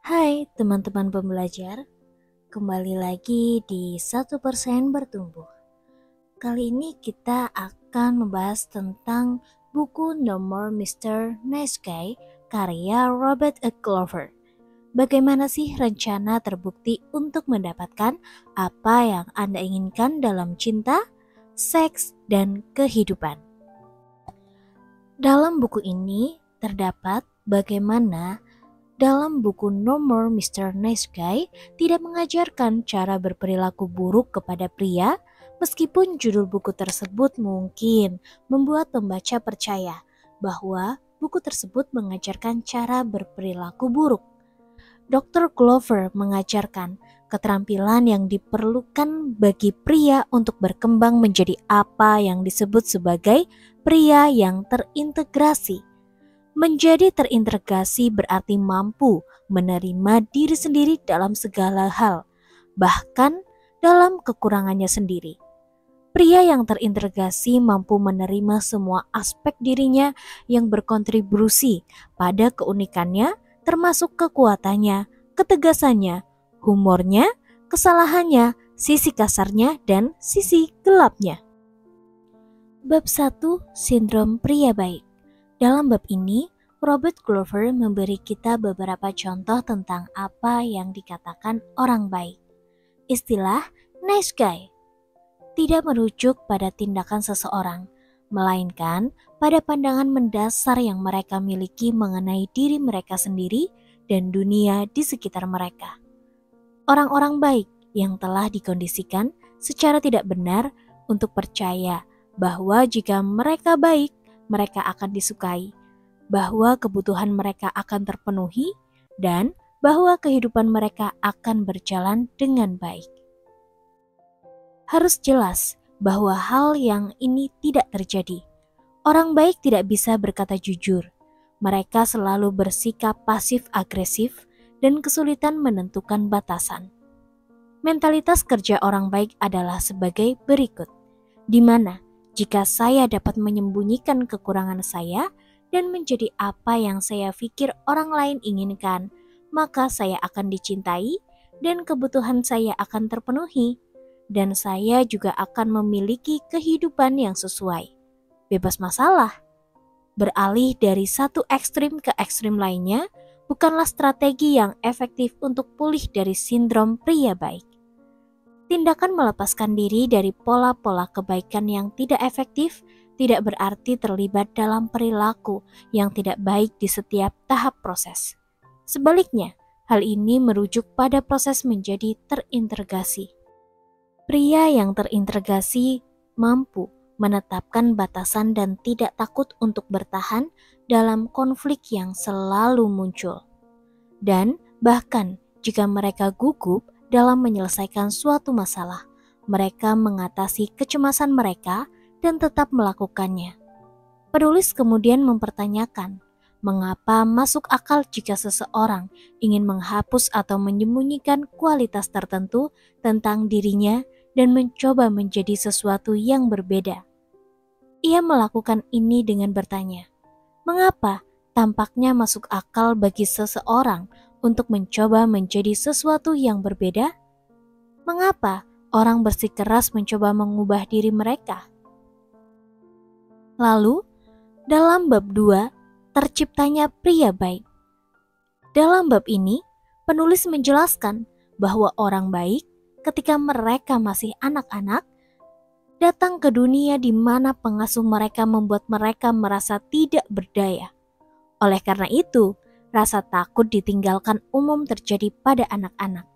Hai teman-teman pembelajar, kembali lagi di 1% bertumbuh. Kali ini kita akan membahas tentang buku No More Mr. Nice Guy karya Robert E. Clover. Bagaimana sih rencana terbukti untuk mendapatkan apa yang Anda inginkan dalam cinta, seks, dan kehidupan? Dalam buku ini terdapat bagaimana dalam buku No More Mr. Nice Guy tidak mengajarkan cara berperilaku buruk kepada pria, meskipun judul buku tersebut mungkin membuat pembaca percaya bahwa buku tersebut mengajarkan cara berperilaku buruk. Dr. Clover mengajarkan keterampilan yang diperlukan bagi pria untuk berkembang menjadi apa yang disebut sebagai pria yang terintegrasi. Menjadi terintegrasi berarti mampu menerima diri sendiri dalam segala hal, bahkan dalam kekurangannya sendiri. Pria yang terintegrasi mampu menerima semua aspek dirinya yang berkontribusi pada keunikannya, termasuk kekuatannya, ketegasannya, humornya, kesalahannya, sisi kasarnya, dan sisi gelapnya. Bab 1. Sindrom pria baik. Dalam bab ini, Robert Clover memberi kita beberapa contoh tentang apa yang dikatakan orang baik. Istilah nice guy tidak merujuk pada tindakan seseorang, melainkan pada pandangan mendasar yang mereka miliki mengenai diri mereka sendiri dan dunia di sekitar mereka. Orang-orang baik yang telah dikondisikan secara tidak benar untuk percaya bahwa jika mereka baik, mereka akan disukai, bahwa kebutuhan mereka akan terpenuhi, dan bahwa kehidupan mereka akan berjalan dengan baik. Harus jelas bahwa hal yang ini tidak terjadi. Orang baik tidak bisa berkata jujur. Mereka selalu bersikap pasif-agresif dan kesulitan menentukan batasan. Mentalitas kerja orang baik adalah sebagai berikut, di mana jika saya dapat menyembunyikan kekurangan saya dan menjadi apa yang saya pikir orang lain inginkan, maka saya akan dicintai dan kebutuhan saya akan terpenuhi. Dan saya juga akan memiliki kehidupan yang sesuai, bebas masalah. Beralih dari satu ekstrim ke ekstrim lainnya bukanlah strategi yang efektif untuk pulih dari sindrom pria baik. Tindakan melepaskan diri dari pola-pola kebaikan yang tidak efektif tidak berarti terlibat dalam perilaku yang tidak baik di setiap tahap proses. Sebaliknya, hal ini merujuk pada proses menjadi terintegrasi. Pria yang terintegrasi mampu menetapkan batasan dan tidak takut untuk bertahan dalam konflik yang selalu muncul. Dan bahkan jika mereka gugup dalam menyelesaikan suatu masalah, mereka mengatasi kecemasan mereka dan tetap melakukannya. Penulis kemudian mempertanyakan, mengapa masuk akal jika seseorang ingin menghapus atau menyembunyikan kualitas tertentu tentang dirinya dan mencoba menjadi sesuatu yang berbeda. Ia melakukan ini dengan bertanya, mengapa tampaknya masuk akal bagi seseorang untuk mencoba menjadi sesuatu yang berbeda? Mengapa orang bersikeras mencoba mengubah diri mereka? Lalu, dalam bab 2, terciptanya pria baik. Dalam bab ini, penulis menjelaskan bahwa orang baik ketika mereka masih anak-anak, datang ke dunia di mana pengasuh mereka membuat mereka merasa tidak berdaya. Oleh karena itu, rasa takut ditinggalkan umum terjadi pada anak-anak.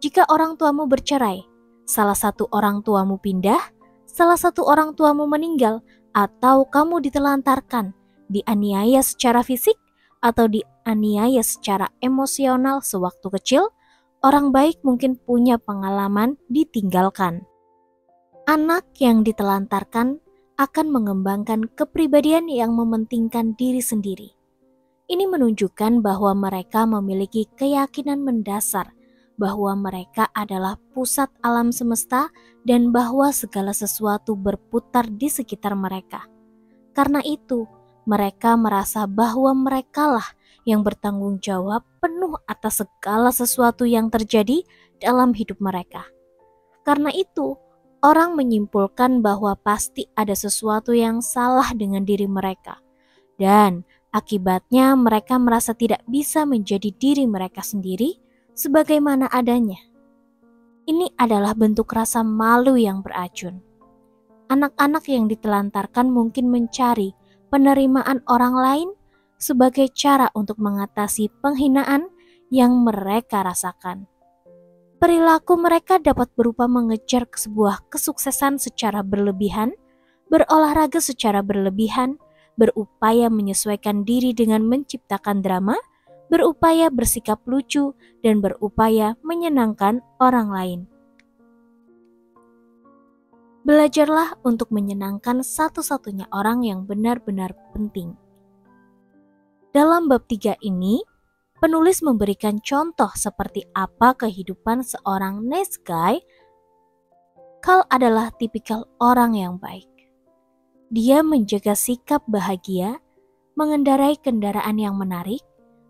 Jika orang tuamu bercerai, salah satu orang tuamu pindah, salah satu orang tuamu meninggal, atau kamu ditelantarkan, dianiaya secara fisik, atau dianiaya secara emosional sewaktu kecil, orang baik mungkin punya pengalaman ditinggalkan. Anak yang ditelantarkan akan mengembangkan kepribadian yang mementingkan diri sendiri. Ini menunjukkan bahwa mereka memiliki keyakinan mendasar bahwa mereka adalah pusat alam semesta dan bahwa segala sesuatu berputar di sekitar mereka. Karena itu, mereka merasa bahwa merekalah yang bertanggung jawab penuh atas segala sesuatu yang terjadi dalam hidup mereka. Karena itu, orang menyimpulkan bahwa pasti ada sesuatu yang salah dengan diri mereka. Dan akibatnya mereka merasa tidak bisa menjadi diri mereka sendiri sebagaimana adanya. Ini adalah bentuk rasa malu yang beracun. Anak-anak yang ditelantarkan mungkin mencari penerimaan orang lain sebagai cara untuk mengatasi penghinaan yang mereka rasakan. Perilaku mereka dapat berupa mengejar sebuah kesuksesan secara berlebihan, berolahraga secara berlebihan, berupaya menyesuaikan diri dengan menciptakan drama, berupaya bersikap lucu, dan berupaya menyenangkan orang lain. Belajarlah untuk menyenangkan satu-satunya orang yang benar-benar penting. Dalam bab 3 ini, penulis memberikan contoh seperti apa kehidupan seorang nice guy. Cal adalah tipikal orang yang baik. Dia menjaga sikap bahagia, mengendarai kendaraan yang menarik,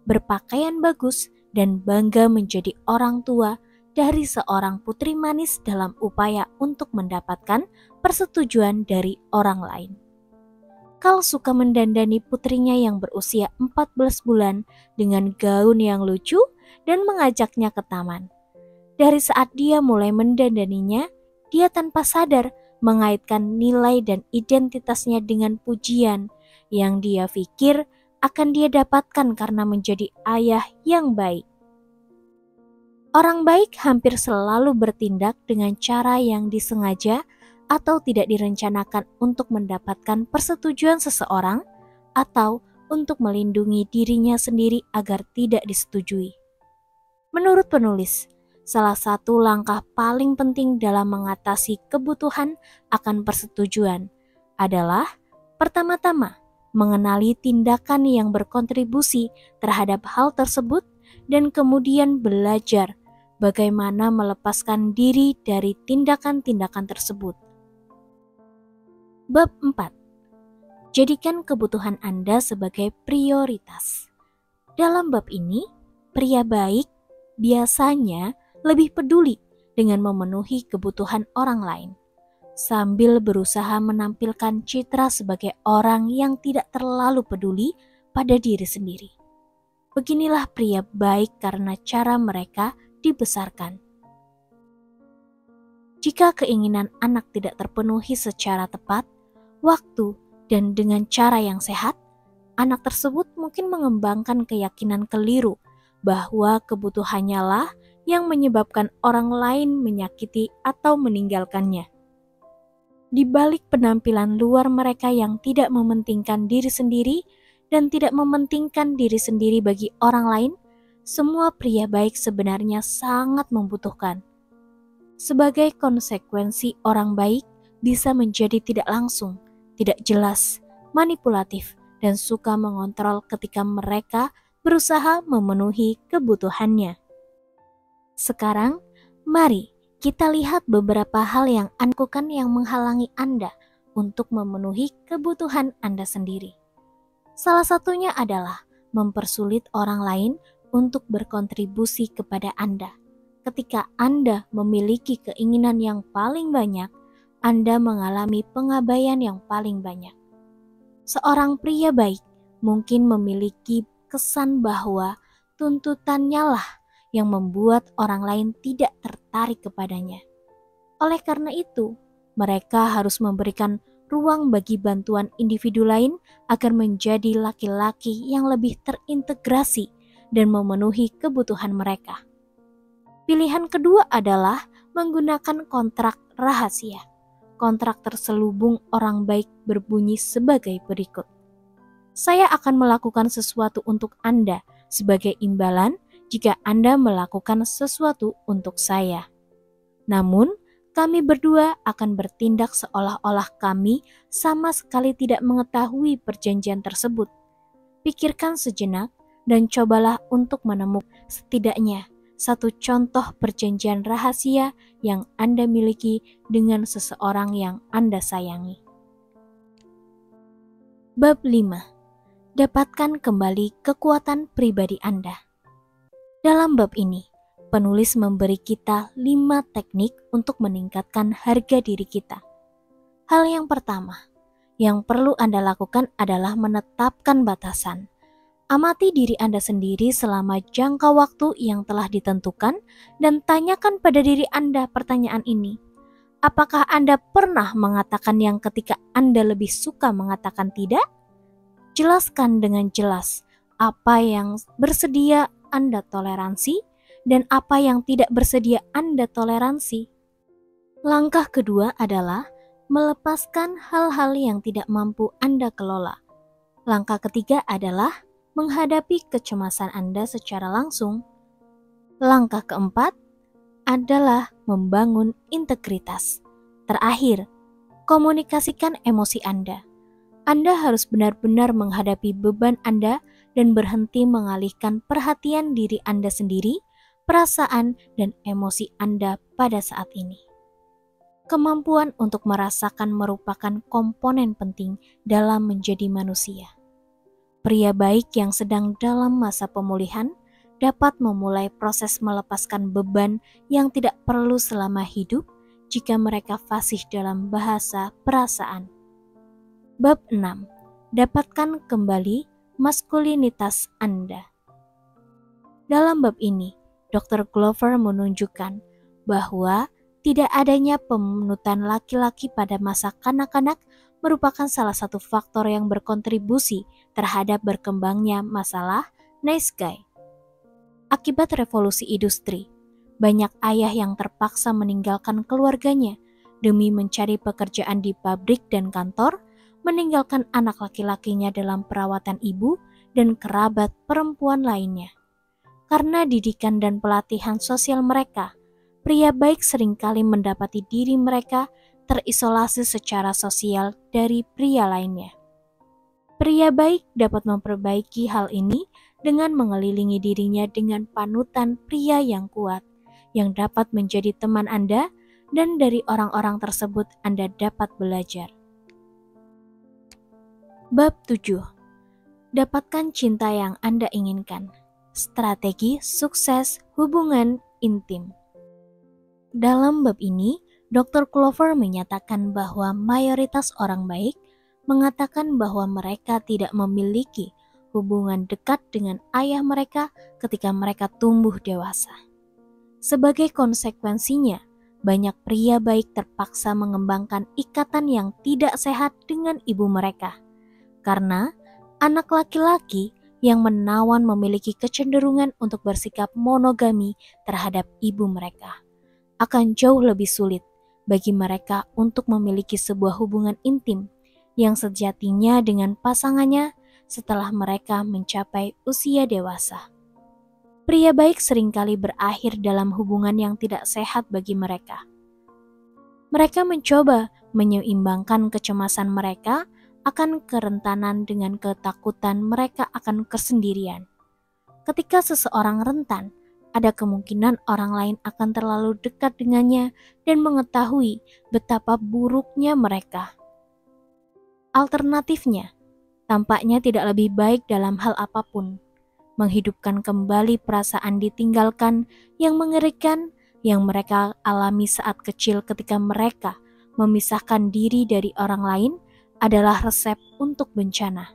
berpakaian bagus, dan bangga menjadi orang tua dari seorang putri manis dalam upaya untuk mendapatkan persetujuan dari orang lain. Cal suka mendandani putrinya yang berusia 14 bulan dengan gaun yang lucu dan mengajaknya ke taman. Dari saat dia mulai mendandaninya, dia tanpa sadar mengaitkan nilai dan identitasnya dengan pujian yang dia pikir akan dia dapatkan karena menjadi ayah yang baik. Orang baik hampir selalu bertindak dengan cara yang disengaja atau tidak direncanakan untuk mendapatkan persetujuan seseorang atau untuk melindungi dirinya sendiri agar tidak disetujui. Menurut penulis, salah satu langkah paling penting dalam mengatasi kebutuhan akan persetujuan adalah pertama-tama mengenali tindakan yang berkontribusi terhadap hal tersebut dan kemudian belajar bagaimana melepaskan diri dari tindakan-tindakan tersebut. Bab 4. Jadikan kebutuhan Anda sebagai prioritas. Dalam bab ini, pria baik biasanya lebih peduli dengan memenuhi kebutuhan orang lain, sambil berusaha menampilkan citra sebagai orang yang tidak terlalu peduli pada diri sendiri. Beginilah pria baik karena cara mereka dibesarkan. Jika keinginan anak tidak terpenuhi secara tepat, waktu, dan dengan cara yang sehat, anak tersebut mungkin mengembangkan keyakinan keliru bahwa kebutuhannya lah yang menyebabkan orang lain menyakiti atau meninggalkannya. Di balik penampilan luar mereka yang tidak mementingkan diri sendiri dan tidak mementingkan diri sendiri bagi orang lain, semua pria baik sebenarnya sangat membutuhkan. Sebagai konsekuensi, orang baik bisa menjadi tidak langsung, tidak jelas, manipulatif, dan suka mengontrol ketika mereka berusaha memenuhi kebutuhannya. Sekarang, mari kita lihat beberapa hal yang Anda lakukan yang menghalangi Anda untuk memenuhi kebutuhan Anda sendiri. Salah satunya adalah mempersulit orang lain untuk berkontribusi kepada Anda. Ketika Anda memiliki keinginan yang paling banyak, Anda mengalami pengabaian yang paling banyak. Seorang pria baik mungkin memiliki kesan bahwa tuntutannya lah yang membuat orang lain tidak tertarik kepadanya. Oleh karena itu, mereka harus memberikan ruang bagi bantuan individu lain agar menjadi laki-laki yang lebih terintegrasi dan memenuhi kebutuhan mereka. Pilihan kedua adalah menggunakan kontrak rahasia. Kontrak terselubung orang baik berbunyi sebagai berikut. Saya akan melakukan sesuatu untuk Anda sebagai imbalan jika Anda melakukan sesuatu untuk saya. Namun, kami berdua akan bertindak seolah-olah kami sama sekali tidak mengetahui perjanjian tersebut. Pikirkan sejenak dan cobalah untuk menemukan setidaknya satu contoh perjanjian rahasia yang Anda miliki dengan seseorang yang Anda sayangi. Bab 5. Dapatkan kembali kekuatan pribadi Anda. Dalam bab ini, penulis memberi kita 5 teknik untuk meningkatkan harga diri kita. Hal yang pertama, yang perlu Anda lakukan adalah menetapkan batasan. Amati diri Anda sendiri selama jangka waktu yang telah ditentukan dan tanyakan pada diri Anda pertanyaan ini. Apakah Anda pernah mengatakan yang ketika Anda lebih suka mengatakan tidak? Jelaskan dengan jelas apa yang bersedia Anda toleransi dan apa yang tidak bersedia Anda toleransi. Langkah kedua adalah melepaskan hal-hal yang tidak mampu Anda kelola. Langkah ketiga adalah menghadapi kecemasan Anda secara langsung. Langkah keempat adalah membangun integritas. Terakhir, komunikasikan emosi Anda. Anda harus benar-benar menghadapi beban Anda dan berhenti mengalihkan perhatian diri Anda sendiri, perasaan, dan emosi Anda pada saat ini. Kemampuan untuk merasakan merupakan komponen penting dalam menjadi manusia. Pria baik yang sedang dalam masa pemulihan dapat memulai proses melepaskan beban yang tidak perlu selama hidup jika mereka fasih dalam bahasa perasaan. Bab 6. Dapatkan kembali maskulinitas Anda. Dalam bab ini, Dr. Glover menunjukkan bahwa tidak adanya pemenutan laki-laki pada masa kanak-kanak merupakan salah satu faktor yang berkontribusi terhadap berkembangnya masalah nice guy. Akibat revolusi industri, banyak ayah yang terpaksa meninggalkan keluarganya demi mencari pekerjaan di pabrik dan kantor, meninggalkan anak laki-lakinya dalam perawatan ibu dan kerabat perempuan lainnya. Karena didikan dan pelatihan sosial mereka, pria baik seringkali mendapati diri mereka terisolasi secara sosial dari pria lainnya. Pria baik dapat memperbaiki hal ini dengan mengelilingi dirinya dengan panutan pria yang kuat, yang dapat menjadi teman Anda, dan dari orang-orang tersebut Anda dapat belajar. Bab 7. Dapatkan cinta yang Anda inginkan. Strategi sukses hubungan intim. Dalam bab ini, Dr. Glover menyatakan bahwa mayoritas orang baik mengatakan bahwa mereka tidak memiliki hubungan dekat dengan ayah mereka ketika mereka tumbuh dewasa. Sebagai konsekuensinya, banyak pria baik terpaksa mengembangkan ikatan yang tidak sehat dengan ibu mereka. Karena anak laki-laki yang menawan memiliki kecenderungan untuk bersikap monogami terhadap ibu mereka, akan jauh lebih sulit bagi mereka untuk memiliki sebuah hubungan intim yang sejatinya dengan pasangannya setelah mereka mencapai usia dewasa. Pria baik seringkali berakhir dalam hubungan yang tidak sehat bagi mereka. Mereka mencoba menyeimbangkan kecemasan mereka akan kerentanan dengan ketakutan mereka akan kesendirian. Ketika seseorang rentan, ada kemungkinan orang lain akan terlalu dekat dengannya dan mengetahui betapa buruknya mereka. Alternatifnya, tampaknya tidak lebih baik dalam hal apapun. Menghidupkan kembali perasaan ditinggalkan yang mengerikan yang mereka alami saat kecil ketika mereka memisahkan diri dari orang lain adalah resep untuk bencana.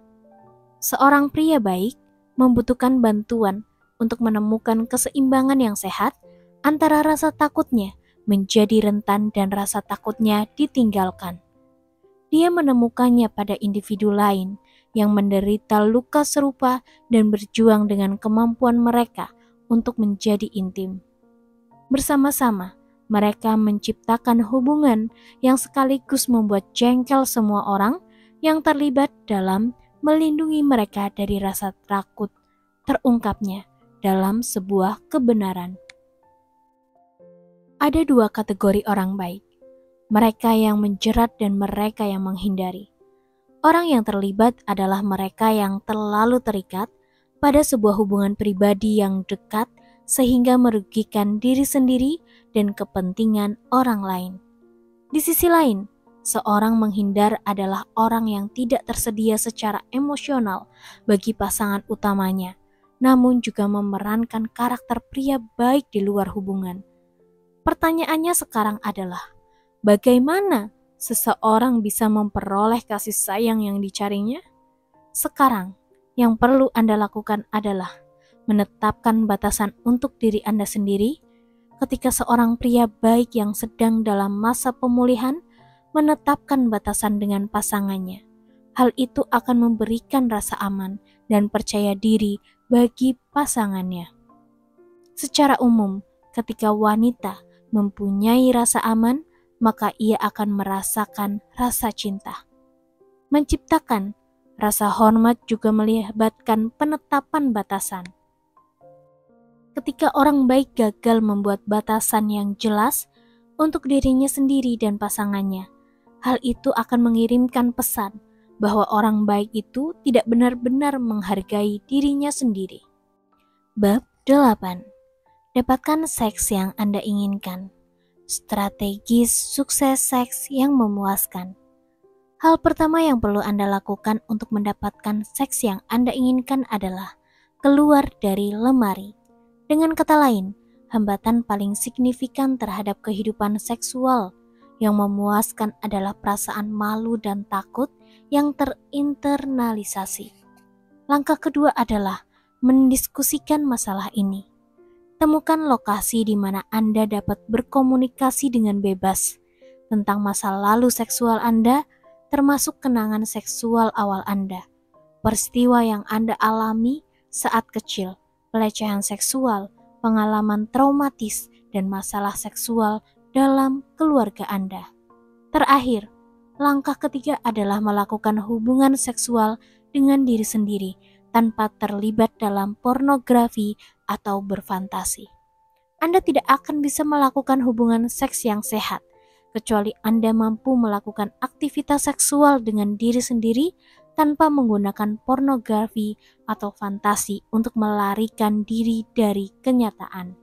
Seorang pria baik membutuhkan bantuan untuk menemukan keseimbangan yang sehat antara rasa takutnya menjadi rentan dan rasa takutnya ditinggalkan. Dia menemukannya pada individu lain yang menderita luka serupa dan berjuang dengan kemampuan mereka untuk menjadi intim. Bersama-sama, mereka menciptakan hubungan yang sekaligus membuat jengkel semua orang yang terlibat dalam melindungi mereka dari rasa takut terungkapnya dalam sebuah kebenaran. Ada 2 kategori orang baik, mereka yang menjerat dan mereka yang menghindari. Orang yang terlibat adalah mereka yang terlalu terikat pada sebuah hubungan pribadi yang dekat sehingga merugikan diri sendiri dan kepentingan orang lain. Di sisi lain, Seorang menghindar adalah orang yang tidak tersedia secara emosional bagi pasangan utamanya, namun juga memerankan karakter pria baik di luar hubungan. Pertanyaannya sekarang adalah, bagaimana seseorang bisa memperoleh kasih sayang yang dicarinya? Sekarang, yang perlu Anda lakukan adalah menetapkan batasan untuk diri Anda sendiri. Ketika seorang pria baik yang sedang dalam masa pemulihan menetapkan batasan dengan pasangannya, hal itu akan memberikan rasa aman dan percaya diri bagi pasangannya. Secara umum, ketika wanita mempunyai rasa aman, maka ia akan merasakan rasa cinta. Menciptakan rasa hormat juga melibatkan penetapan batasan. Ketika orang baik gagal membuat batasan yang jelas untuk dirinya sendiri dan pasangannya, hal itu akan mengirimkan pesan bahwa orang baik itu tidak benar-benar menghargai dirinya sendiri. Bab 8. Dapatkan seks yang Anda inginkan. Strategis sukses seks yang memuaskan. Hal pertama yang perlu Anda lakukan untuk mendapatkan seks yang Anda inginkan adalah keluar dari lemari. Dengan kata lain, hambatan paling signifikan terhadap kehidupan seksual yang memuaskan adalah perasaan malu dan takut yang terinternalisasi. Langkah kedua adalah mendiskusikan masalah ini. Temukan lokasi di mana Anda dapat berkomunikasi dengan bebas tentang masa lalu seksual Anda, termasuk kenangan seksual awal Anda, peristiwa yang Anda alami saat kecil, pelecehan seksual, pengalaman traumatis, dan masalah seksual dalam keluarga Anda. Terakhir, langkah ketiga adalah melakukan hubungan seksual dengan diri sendiri tanpa terlibat dalam pornografi atau berfantasi. Anda tidak akan bisa melakukan hubungan seks yang sehat kecuali Anda mampu melakukan aktivitas seksual dengan diri sendiri tanpa menggunakan pornografi atau fantasi untuk melarikan diri dari kenyataan.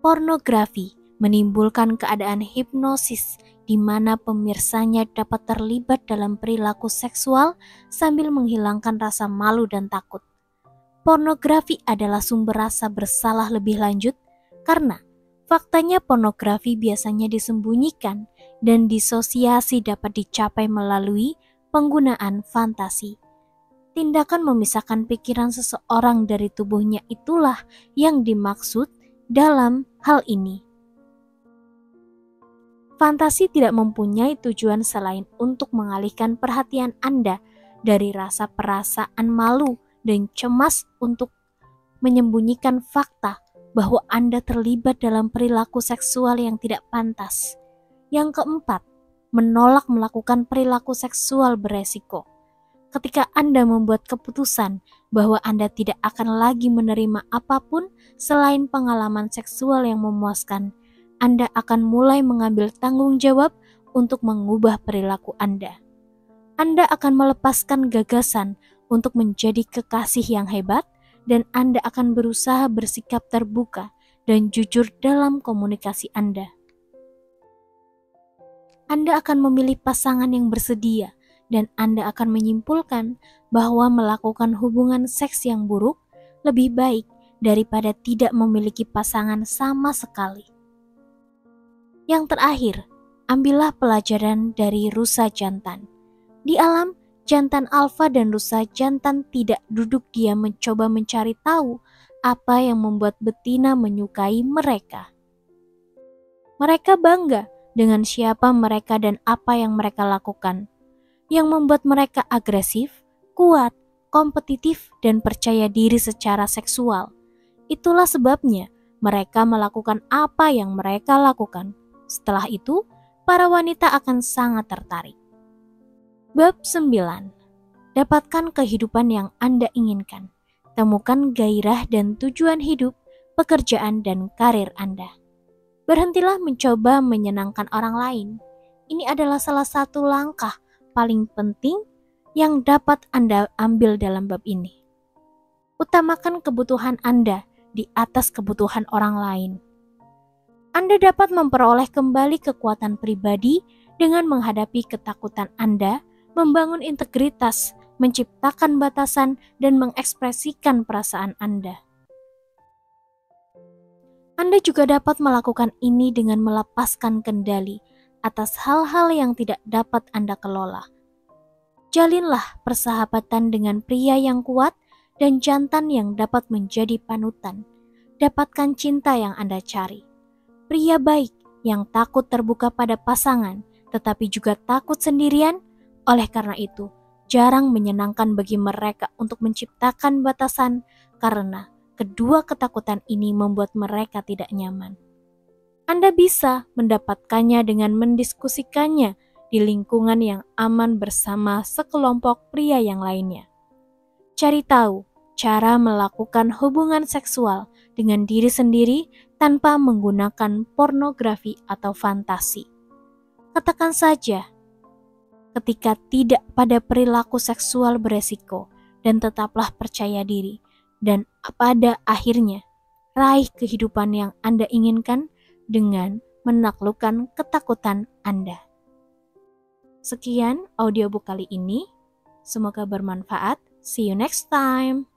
Pornografi menimbulkan keadaan hipnosis di mana pemirsanya dapat terlibat dalam perilaku seksual sambil menghilangkan rasa malu dan takut. Pornografi adalah sumber rasa bersalah lebih lanjut karena faktanya pornografi biasanya disembunyikan dan disosiasi dapat dicapai melalui penggunaan fantasi. Tindakan memisahkan pikiran seseorang dari tubuhnya itulah yang dimaksud dalam hal ini. Fantasi tidak mempunyai tujuan selain untuk mengalihkan perhatian Anda dari rasa perasaan malu dan cemas untuk menyembunyikan fakta bahwa Anda terlibat dalam perilaku seksual yang tidak pantas. Yang keempat, menolak melakukan perilaku seksual beresiko. Ketika Anda membuat keputusan bahwa Anda tidak akan lagi menerima apapun selain pengalaman seksual yang memuaskan, Anda akan mulai mengambil tanggung jawab untuk mengubah perilaku Anda. Anda akan melepaskan gagasan untuk menjadi kekasih yang hebat, dan Anda akan berusaha bersikap terbuka dan jujur dalam komunikasi Anda. Anda akan memilih pasangan yang bersedia, dan Anda akan menyimpulkan bahwa melakukan hubungan seks yang buruk lebih baik daripada tidak memiliki pasangan sama sekali. Yang terakhir, ambillah pelajaran dari rusa jantan. Di alam, jantan alfa dan rusa jantan tidak duduk diam mencoba mencari tahu apa yang membuat betina menyukai mereka. Mereka bangga dengan siapa mereka dan apa yang mereka lakukan, yang membuat mereka agresif, kuat, kompetitif, dan percaya diri secara seksual. Itulah sebabnya mereka melakukan apa yang mereka lakukan. Setelah itu, para wanita akan sangat tertarik. Bab 9. Dapatkan kehidupan yang Anda inginkan. Temukan gairah dan tujuan hidup, pekerjaan, dan karir Anda. Berhentilah mencoba menyenangkan orang lain. Ini adalah salah satu langkah paling penting yang dapat Anda ambil dalam bab ini. Utamakan kebutuhan Anda di atas kebutuhan orang lain. Anda dapat memperoleh kembali kekuatan pribadi dengan menghadapi ketakutan Anda, membangun integritas, menciptakan batasan, dan mengekspresikan perasaan Anda. Anda juga dapat melakukan ini dengan melepaskan kendali atas hal-hal yang tidak dapat Anda kelola. Jalinlah persahabatan dengan pria yang kuat dan jantan yang dapat menjadi panutan. Dapatkan cinta yang Anda cari. Pria baik yang takut terbuka pada pasangan, tetapi juga takut sendirian. Oleh karena itu, jarang menyenangkan bagi mereka untuk menciptakan batasan karena kedua ketakutan ini membuat mereka tidak nyaman. Anda bisa mendapatkannya dengan mendiskusikannya di lingkungan yang aman bersama sekelompok pria yang lainnya. Cari tahu cara melakukan hubungan seksual dengan diri sendiri tanpa menggunakan pornografi atau fantasi. Katakan saja, ketika tidak pada perilaku seksual beresiko, dan tetaplah percaya diri, dan pada akhirnya, raih kehidupan yang Anda inginkan dengan menaklukkan ketakutan Anda. Sekian audiobook kali ini, semoga bermanfaat. See you next time.